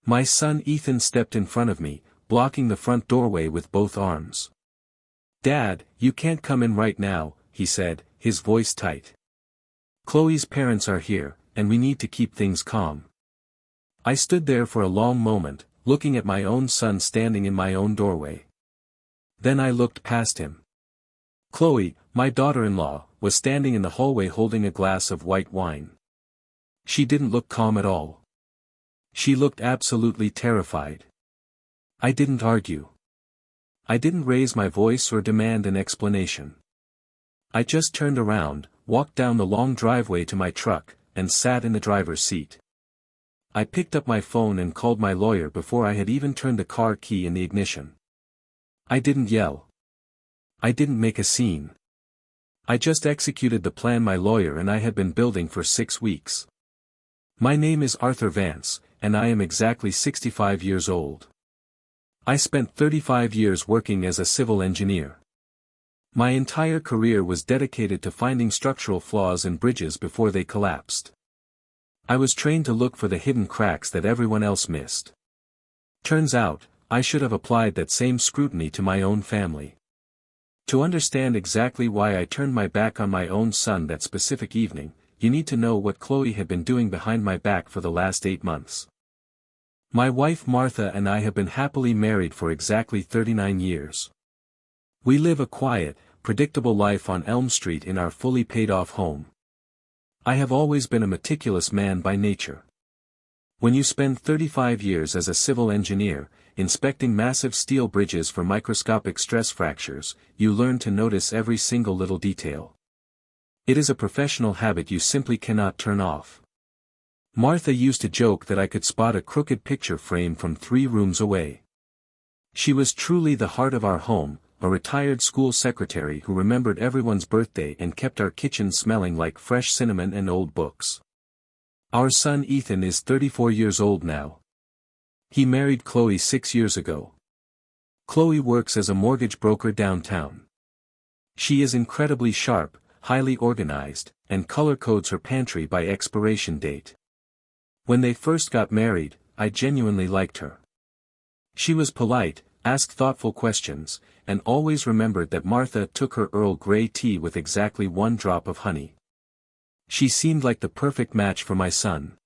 My son Ethan stepped in front of me, blocking the front doorway with both arms. "Dad, you can't come in right now," he said, his voice tight. "Chloe's parents are here, and we need to keep things calm." I stood there for a long moment, looking at my own son standing in my own doorway. Then I looked past him. Chloe, my daughter-in-law, was standing in the hallway holding a glass of white wine. She didn't look calm at all. She looked absolutely terrified. I didn't argue. I didn't raise my voice or demand an explanation. I just turned around, walked down the long driveway to my truck, and sat in the driver's seat. I picked up my phone and called my lawyer before I had even turned the car key in the ignition. I didn't yell. I didn't make a scene. I just executed the plan my lawyer and I had been building for 6 weeks. My name is Arthur Vance, and I am exactly 65 years old. I spent 35 years working as a civil engineer. My entire career was dedicated to finding structural flaws in bridges before they collapsed. I was trained to look for the hidden cracks that everyone else missed. Turns out, I should have applied that same scrutiny to my own family. To understand exactly why I turned my back on my own son that specific evening, you need to know what Chloe had been doing behind my back for the last 8 months. My wife Martha and I have been happily married for exactly 39 years. We live a quiet, predictable life on Elm Street in our fully paid-off home. I have always been a meticulous man by nature. When you spend 35 years as a civil engineer, inspecting massive steel bridges for microscopic stress fractures, you learn to notice every single little detail. It is a professional habit you simply cannot turn off. Martha used to joke that I could spot a crooked picture frame from 3 rooms away. She was truly the heart of our home, a retired school secretary who remembered everyone's birthday and kept our kitchen smelling like fresh cinnamon and old books. Our son Ethan is 34 years old now. He married Chloe 6 years ago. Chloe works as a mortgage broker downtown. She is incredibly sharp, highly organized, and color-codes her pantry by expiration date. When they first got married, I genuinely liked her. She was polite, asked thoughtful questions, and always remembered that Martha took her Earl Grey tea with exactly 1 drop of honey. She seemed like the perfect match for my son.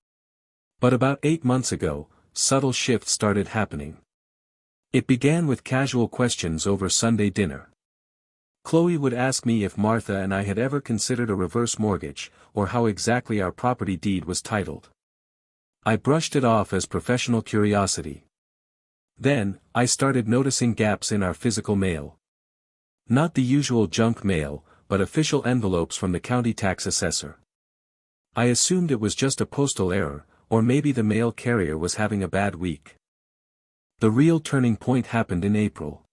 But about 8 months ago, subtle shifts started happening. It began with casual questions over Sunday dinner. Chloe would ask me if Martha and I had ever considered a reverse mortgage, or how exactly our property deed was titled. I brushed it off as professional curiosity. Then, I started noticing gaps in our physical mail. Not the usual junk mail, but official envelopes from the county tax assessor. I assumed it was just a postal error, or maybe the mail carrier was having a bad week. The real turning point happened in April.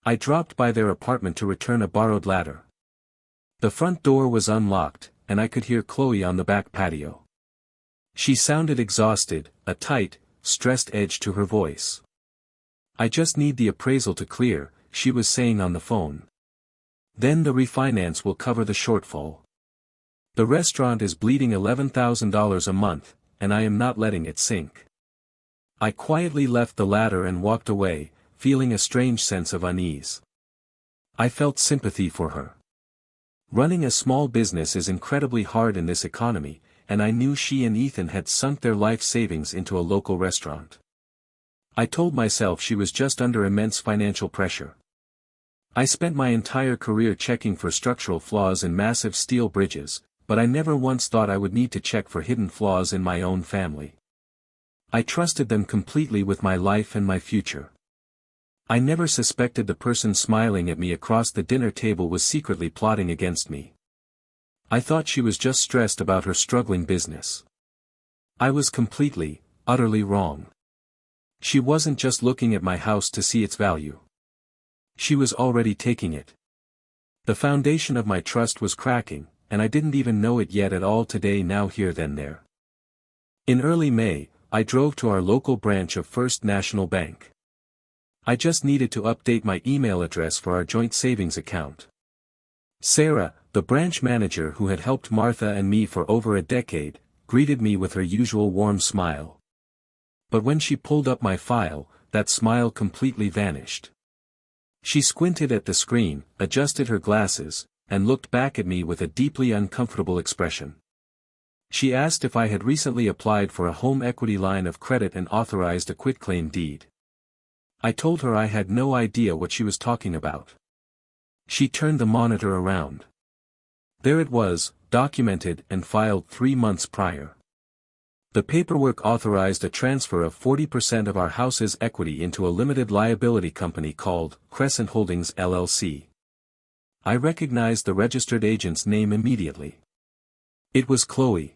I dropped by their apartment to return a borrowed ladder. The front door was unlocked, and I could hear Chloe on the back patio. She sounded exhausted, a tight, stressed edge to her voice. "I just need the appraisal to clear," she was saying on the phone. "Then the refinance will cover the shortfall. The restaurant is bleeding $11,000 a month, and I am not letting it sink." I quietly left the ladder and walked away, feeling a strange sense of unease. I felt sympathy for her. Running a small business is incredibly hard in this economy, and I knew she and Ethan had sunk their life savings into a local restaurant. I told myself she was just under immense financial pressure. I spent my entire career checking for structural flaws in massive steel bridges, but I never once thought I would need to check for hidden flaws in my own family. I trusted them completely with my life and my future. I never suspected the person smiling at me across the dinner table was secretly plotting against me. I thought she was just stressed about her struggling business. I was completely, utterly wrong. She wasn't just looking at my house to see its value. She was already taking it. The foundation of my trust was cracking, and I didn't even know it yet at all. Today, now, here, then, there. In early May, I drove to our local branch of First National Bank. I just needed to update my email address for our joint savings account. Sarah, the branch manager who had helped Martha and me for over a decade, greeted me with her usual warm smile. But when she pulled up my file, that smile completely vanished. She squinted at the screen, adjusted her glasses, and looked back at me with a deeply uncomfortable expression. She asked if I had recently applied for a home equity line of credit and authorized a quitclaim deed. I told her I had no idea what she was talking about. She turned the monitor around. There it was, documented and filed 3 months prior. The paperwork authorized a transfer of 40% of our house's equity into a limited liability company called Crescent Holdings LLC. I recognized the registered agent's name immediately. It was Chloe.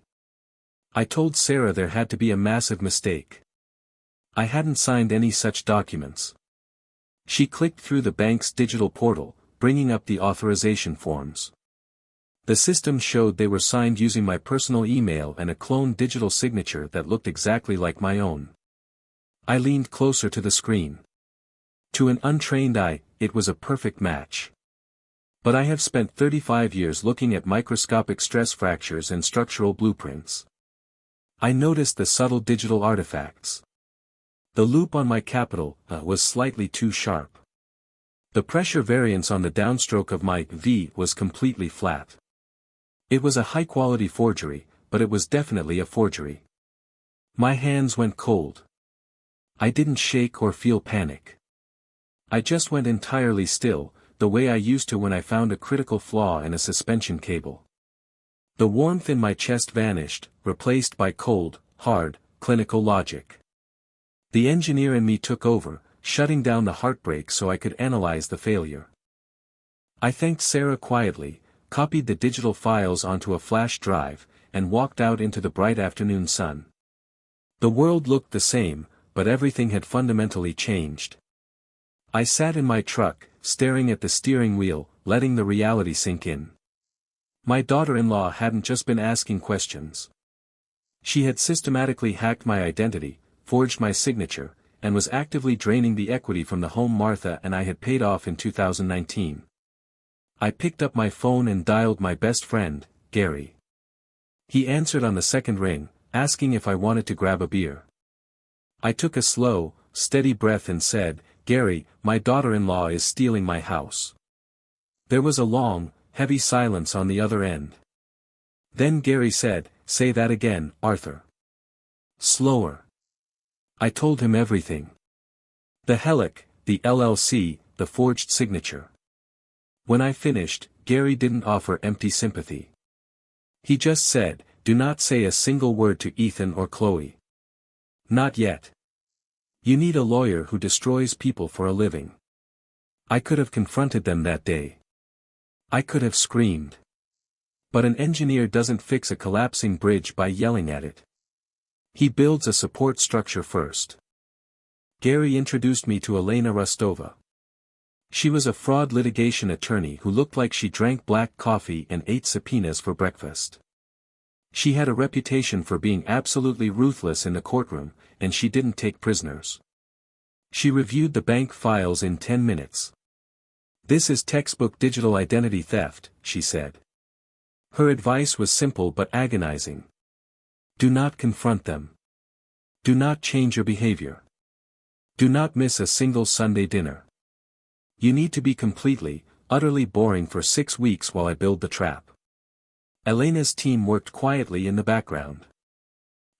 I told Sarah there had to be a massive mistake. I hadn't signed any such documents. She clicked through the bank's digital portal, bringing up the authorization forms. The system showed they were signed using my personal email and a cloned digital signature that looked exactly like my own. I leaned closer to the screen. To an untrained eye, it was a perfect match. But I have spent 35 years looking at microscopic stress fractures and structural blueprints. I noticed the subtle digital artifacts. The loop on my capital was slightly too sharp. The pressure variance on the downstroke of my V was completely flat. It was a high-quality forgery, but it was definitely a forgery. My hands went cold. I didn't shake or feel panic. I just went entirely still, the way I used to when I found a critical flaw in a suspension cable. The warmth in my chest vanished, replaced by cold, hard, clinical logic. The engineer in me took over, shutting down the heartbreak so I could analyze the failure. I thanked Sarah quietly, copied the digital files onto a flash drive, and walked out into the bright afternoon sun. The world looked the same, but everything had fundamentally changed. I sat in my truck, staring at the steering wheel, letting the reality sink in. My daughter-in-law hadn't just been asking questions. She had systematically hacked my identity, forged my signature, and was actively draining the equity from the home Martha and I had paid off in 2019. I picked up my phone and dialed my best friend, Gary. He answered on the second ring, asking if I wanted to grab a beer. I took a slow, steady breath and said, "Gary, my daughter-in-law is stealing my house." There was a long, heavy silence on the other end. Then Gary said, "Say that again, Arthur." Slower. I told him everything. The HELIC, the LLC, the forged signature. When I finished, Gary didn't offer empty sympathy. He just said, "Do not say a single word to Ethan or Chloe. Not yet. You need a lawyer who destroys people for a living." I could have confronted them that day. I could have screamed. But an engineer doesn't fix a collapsing bridge by yelling at it. He builds a support structure first. Gary introduced me to Elena Rostova. She was a fraud litigation attorney who looked like she drank black coffee and ate subpoenas for breakfast. She had a reputation for being absolutely ruthless in the courtroom, and she didn't take prisoners. She reviewed the bank files in 10 minutes. "This is textbook digital identity theft," she said. Her advice was simple but agonizing. Do not confront them. Do not change your behavior. Do not miss a single Sunday dinner. You need to be completely, utterly boring for 6 weeks while I build the trap. Elena's team worked quietly in the background.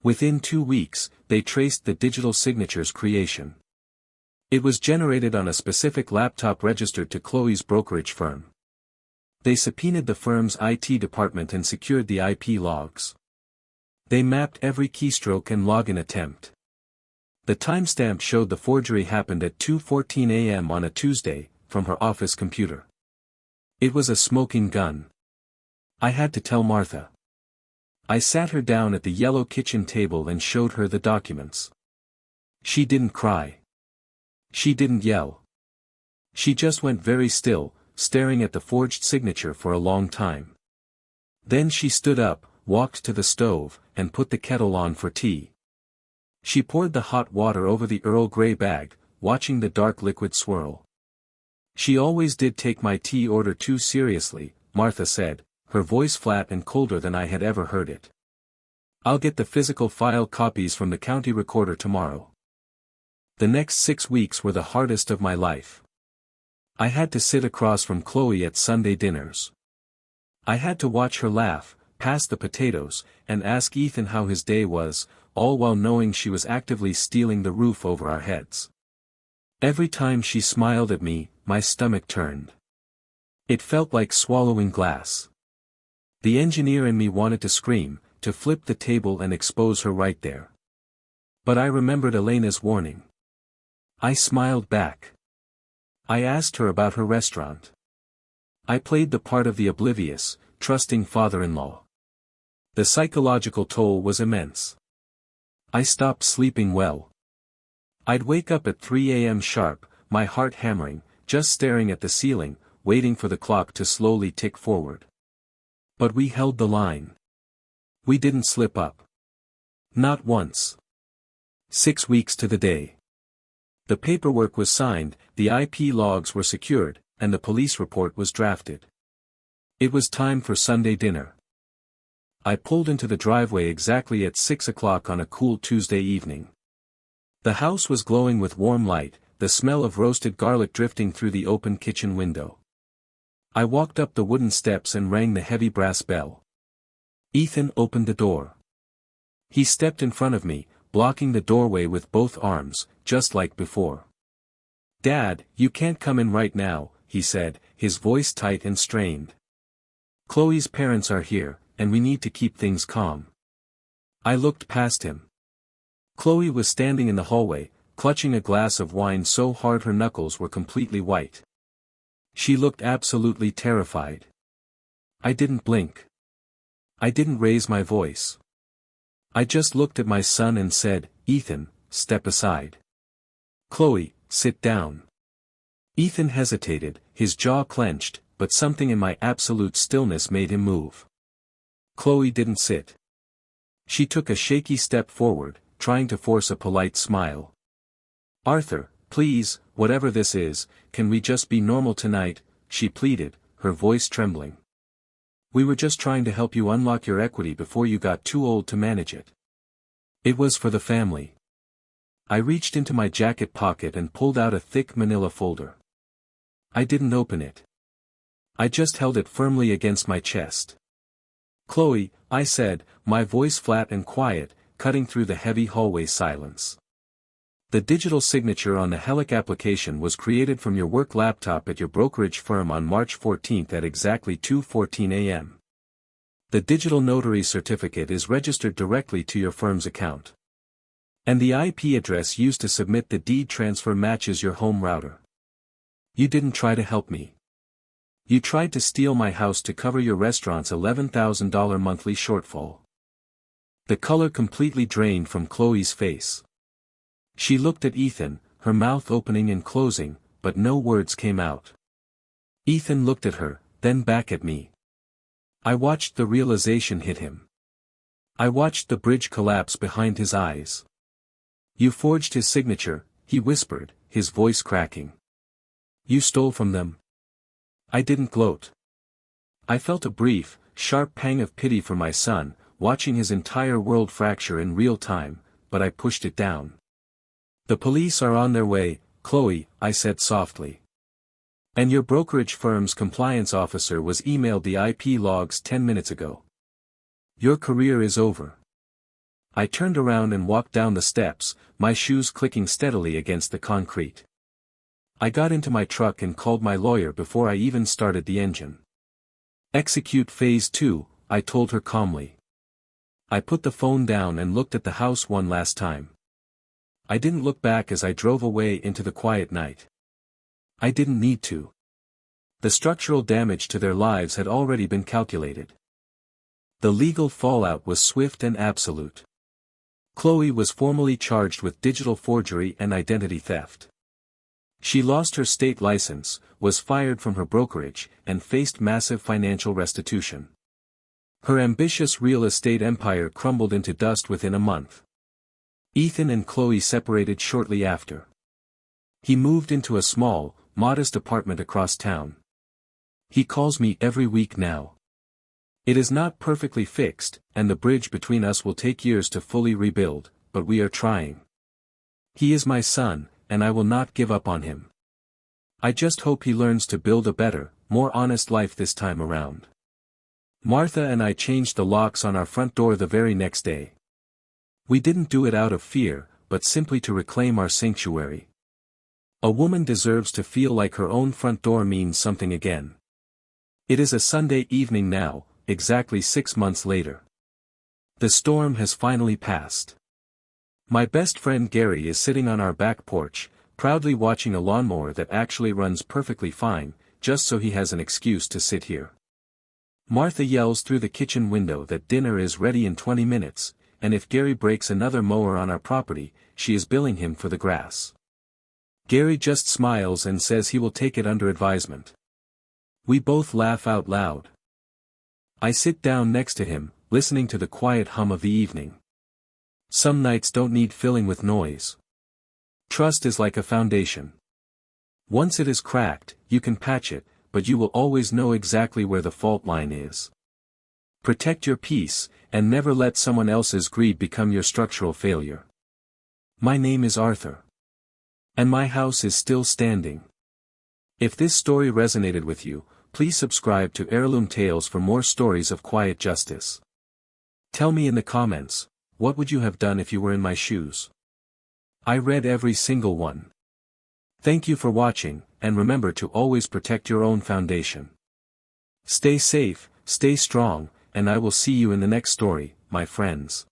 Within 2 weeks, they traced the digital signature's creation. It was generated on a specific laptop registered to Chloe's brokerage firm. They subpoenaed the firm's IT department and secured the IP logs. They mapped every keystroke and login attempt. The timestamp showed the forgery happened at 2:14 a.m. on a Tuesday, from her office computer. It was a smoking gun. I had to tell Martha. I sat her down at the yellow kitchen table and showed her the documents. She didn't cry. She didn't yell. She just went very still, staring at the forged signature for a long time. Then she stood up, walked to the stove, and put the kettle on for tea. She poured the hot water over the Earl Grey bag, watching the dark liquid swirl. "She always did take my tea order too seriously," Martha said, her voice flat and colder than I had ever heard it. I'll get the physical file copies from the county recorder tomorrow. The next 6 weeks were the hardest of my life. I had to sit across from Chloe at Sunday dinners. I had to watch her laugh, pass the potatoes, and ask Ethan how his day was, all while knowing she was actively stealing the roof over our heads. Every time she smiled at me, my stomach turned. It felt like swallowing glass. The engineer in me wanted to scream, to flip the table and expose her right there. But I remembered Elena's warning. I smiled back. I asked her about her restaurant. I played the part of the oblivious, trusting father-in-law. The psychological toll was immense. I stopped sleeping well. I'd wake up at 3 a.m. sharp, my heart hammering, just staring at the ceiling, waiting for the clock to slowly tick forward. But we held the line. We didn't slip up. Not once. 6 weeks to the day. The paperwork was signed, the IP logs were secured, and the police report was drafted. It was time for Sunday dinner. I pulled into the driveway exactly at 6 o'clock on a cool Tuesday evening. The house was glowing with warm light, the smell of roasted garlic drifting through the open kitchen window. I walked up the wooden steps and rang the heavy brass bell. Ethan opened the door. He stepped in front of me, blocking the doorway with both arms, just like before. "Dad, you can't come in right now," he said, his voice tight and strained. "Chloe's parents are here, and we need to keep things calm." I looked past him. Chloe was standing in the hallway, clutching a glass of wine so hard her knuckles were completely white. She looked absolutely terrified. I didn't blink. I didn't raise my voice. I just looked at my son and said, "Ethan, step aside." "Chloe, sit down." Ethan hesitated, his jaw clenched, but something in my absolute stillness made him move. Chloe didn't sit. She took a shaky step forward, trying to force a polite smile. "Arthur, please, whatever this is, can we just be normal tonight?" she pleaded, her voice trembling. "We were just trying to help you unlock your equity before you got too old to manage it." It was for the family. I reached into my jacket pocket and pulled out a thick manila folder. I didn't open it. I just held it firmly against my chest. "Chloe," I said, my voice flat and quiet, cutting through the heavy hallway silence. "The digital signature on the HELIC application was created from your work laptop at your brokerage firm on March 14 at exactly 2:14 a.m. The digital notary certificate is registered directly to your firm's account. And the IP address used to submit the deed transfer matches your home router. You didn't try to help me. You tried to steal my house to cover your restaurant's $11,000 monthly shortfall." The color completely drained from Chloe's face. She looked at Ethan, her mouth opening and closing, but no words came out. Ethan looked at her, then back at me. I watched the realization hit him. I watched the bridge collapse behind his eyes. "You forged his signature," he whispered, his voice cracking. "You stole from them." I didn't gloat. I felt a brief, sharp pang of pity for my son, watching his entire world fracture in real time, but I pushed it down. "The police are on their way, Chloe," I said softly. "And your brokerage firm's compliance officer was emailed the IP logs 10 minutes ago. Your career is over." I turned around and walked down the steps, my shoes clicking steadily against the concrete. I got into my truck and called my lawyer before I even started the engine. "Execute Phase 2, I told her calmly. I put the phone down and looked at the house one last time. I didn't look back as I drove away into the quiet night. I didn't need to. The structural damage to their lives had already been calculated. The legal fallout was swift and absolute. Chloe was formally charged with digital forgery and identity theft. She lost her state license, was fired from her brokerage, and faced massive financial restitution. Her ambitious real estate empire crumbled into dust within a month. Ethan and Chloe separated shortly after. He moved into a small, modest apartment across town. He calls me every week now. It is not perfectly fixed, and the bridge between us will take years to fully rebuild, but we are trying. He is my son, and I will not give up on him. I just hope he learns to build a better, more honest life this time around. Martha and I changed the locks on our front door the very next day. We didn't do it out of fear, but simply to reclaim our sanctuary. A woman deserves to feel like her own front door means something again. It is a Sunday evening now, exactly 6 months later. The storm has finally passed. My best friend Gary is sitting on our back porch, proudly watching a lawnmower that actually runs perfectly fine, just so he has an excuse to sit here. Martha yells through the kitchen window that dinner is ready in 20 minutes, and if Gary breaks another mower on our property, she is billing him for the grass. Gary just smiles and says he will take it under advisement. We both laugh out loud. I sit down next to him, listening to the quiet hum of the evening. Some nights don't need filling with noise. Trust is like a foundation. Once it is cracked, you can patch it, but you will always know exactly where the fault line is. Protect your peace, and never let someone else's greed become your structural failure. My name is Arthur. And my house is still standing. If this story resonated with you, please subscribe to Heirloom Tales for more stories of quiet justice. Tell me in the comments, what would you have done if you were in my shoes? I read every single one. Thank you for watching, and remember to always protect your own foundation. Stay safe, stay strong, and I will see you in the next story, my friends.